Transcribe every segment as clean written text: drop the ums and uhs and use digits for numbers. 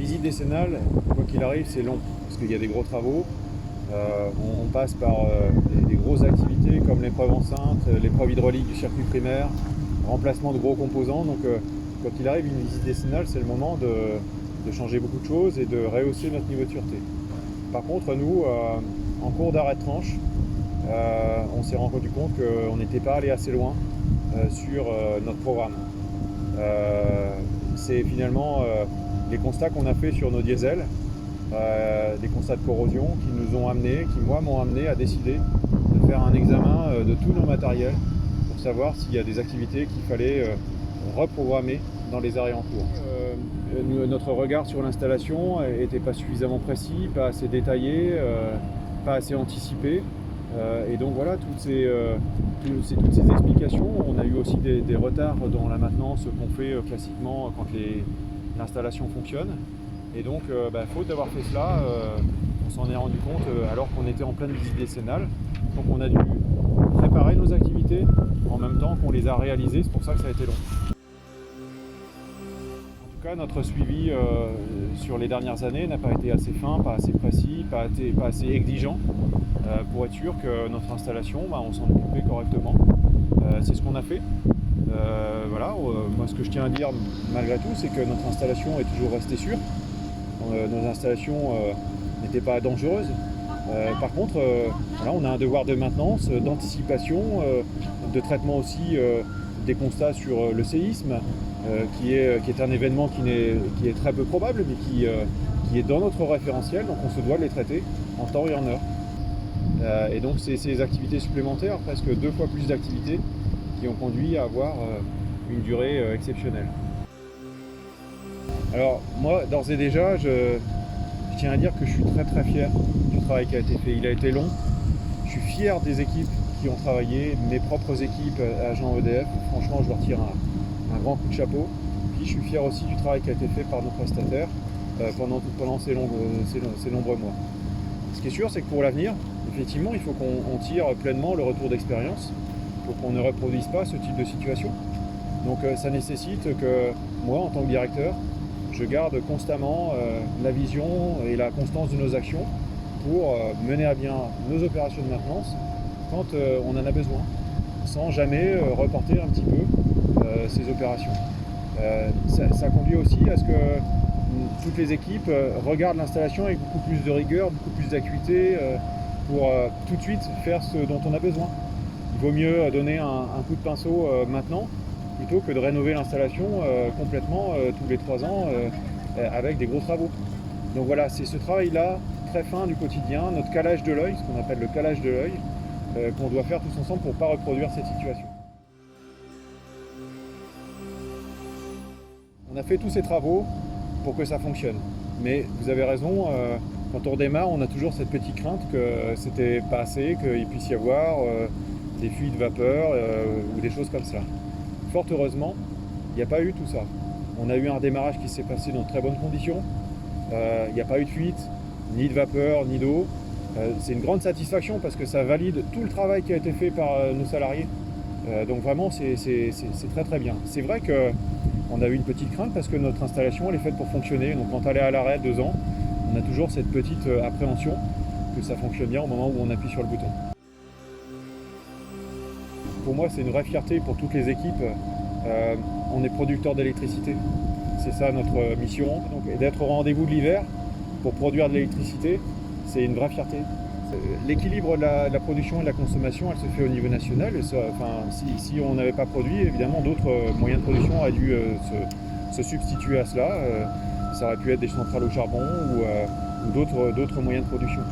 visite décennale, quoi qu'il arrive, c'est long, parce qu'il y a des gros travaux. On passe par des grosses activités comme l'épreuve enceinte, l'épreuve hydraulique du circuit primaire, remplacement de gros composants. Donc, quoi qu'il arrive, une visite décennale, c'est le moment de changer beaucoup de choses et de rehausser notre niveau de sûreté. Par contre, nous, en cours d'arrêt de tranche, on s'est rendu compte qu'on n'était pas allé assez loin sur notre programme. C'est finalement les constats qu'on a fait sur nos diesels, des constats de corrosion qui m'ont amené à décider de faire un examen de tous nos matériels pour savoir s'il y a des activités qu'il fallait reprogrammer dans les arrêts en cours. Notre regard sur l'installation n'était pas suffisamment précis, pas assez détaillé, pas assez anticipé. Et donc voilà, toutes ces explications. On a eu aussi des retards dans la maintenance qu'on fait classiquement quand l'installation fonctionne. Et donc, faute d'avoir fait cela, on s'en est rendu compte alors qu'on était en pleine visite décennale. Donc on a dû préparer nos activités en même temps qu'on les a réalisées, c'est pour ça que ça a été long. En tout cas, notre suivi sur les dernières années n'a pas été assez fin, pas assez précis, pas assez exigeant pour être sûr que notre installation, on s'en occupait correctement. C'est ce qu'on a fait. Moi ce que je tiens à dire malgré tout, c'est que notre installation est toujours restée sûre. Nos installations n'étaient pas dangereuses. Par contre, on a un devoir de maintenance, d'anticipation, de traitement aussi des constats sur le séisme, qui est un événement qui est très peu probable, mais qui est dans notre référentiel, donc on se doit de les traiter en temps et en heure. Et donc c'est ces activités supplémentaires, presque 2 fois plus d'activités, qui ont conduit à avoir une durée exceptionnelle. Alors moi, d'ores et déjà, je tiens à dire que je suis très très fier du travail qui a été fait. Il a été long. Je suis fier des équipes qui ont travaillé, mes propres équipes agents EDF. Franchement, je leur tire un grand coup de chapeau. Puis je suis fier aussi du travail qui a été fait par nos prestataires pendant ces nombreux mois. Ce qui est sûr, c'est que pour l'avenir, effectivement, il faut qu'on tire pleinement le retour d'expérience pour qu'on ne reproduise pas ce type de situation. Donc ça nécessite que moi, en tant que directeur, je garde constamment la vision et la constance de nos actions pour mener à bien nos opérations de maintenance quand on en a besoin, sans jamais reporter un petit peu ces opérations. Ça conduit aussi à ce que toutes les équipes regardent l'installation avec beaucoup plus de rigueur, beaucoup plus d'acuité pour tout de suite faire ce dont on a besoin. Il vaut mieux donner un coup de pinceau maintenant plutôt que de rénover l'installation complètement tous les 3 ans avec des gros travaux. Donc voilà, c'est ce travail-là très fin du quotidien, notre calage de l'œil, ce qu'on appelle le calage de l'œil, qu'on doit faire tous ensemble pour ne pas reproduire cette situation. On a fait tous ces travaux pour que ça fonctionne. Mais vous avez raison, quand on redémarre, on a toujours cette petite crainte que c'était pas assez, qu'il puisse y avoir des fuites de vapeur ou des choses comme ça. Fort heureusement, il n'y a pas eu tout ça. On a eu un redémarrage qui s'est passé dans de très bonnes conditions. Il n'y a pas eu de fuite, ni de vapeur, ni d'eau. C'est une grande satisfaction parce que ça valide tout le travail qui a été fait par nos salariés. Donc vraiment, c'est très très bien. C'est vrai qu'on a eu une petite crainte parce que notre installation, elle est faite pour fonctionner. Donc quand elle est à l'arrêt 2 ans, on a toujours cette petite appréhension que ça fonctionne bien au moment où on appuie sur le bouton. Pour moi, c'est une vraie fierté pour toutes les équipes. On est producteur d'électricité. C'est ça notre mission. Donc, et d'être au rendez-vous de l'hiver pour produire de l'électricité, c'est une vraie fierté. L'équilibre de la production et de la consommation, elle se fait au niveau national. Et ça, si on n'avait pas produit, évidemment, d'autres moyens de production auraient dû se substituer à cela. Ça aurait pu être des centrales au charbon ou d'autres moyens de production.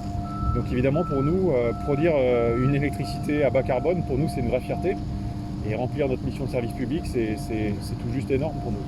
Donc évidemment, pour nous, produire une électricité à bas carbone, pour nous, c'est une vraie fierté. Et remplir notre mission de service public, c'est tout juste énorme pour nous.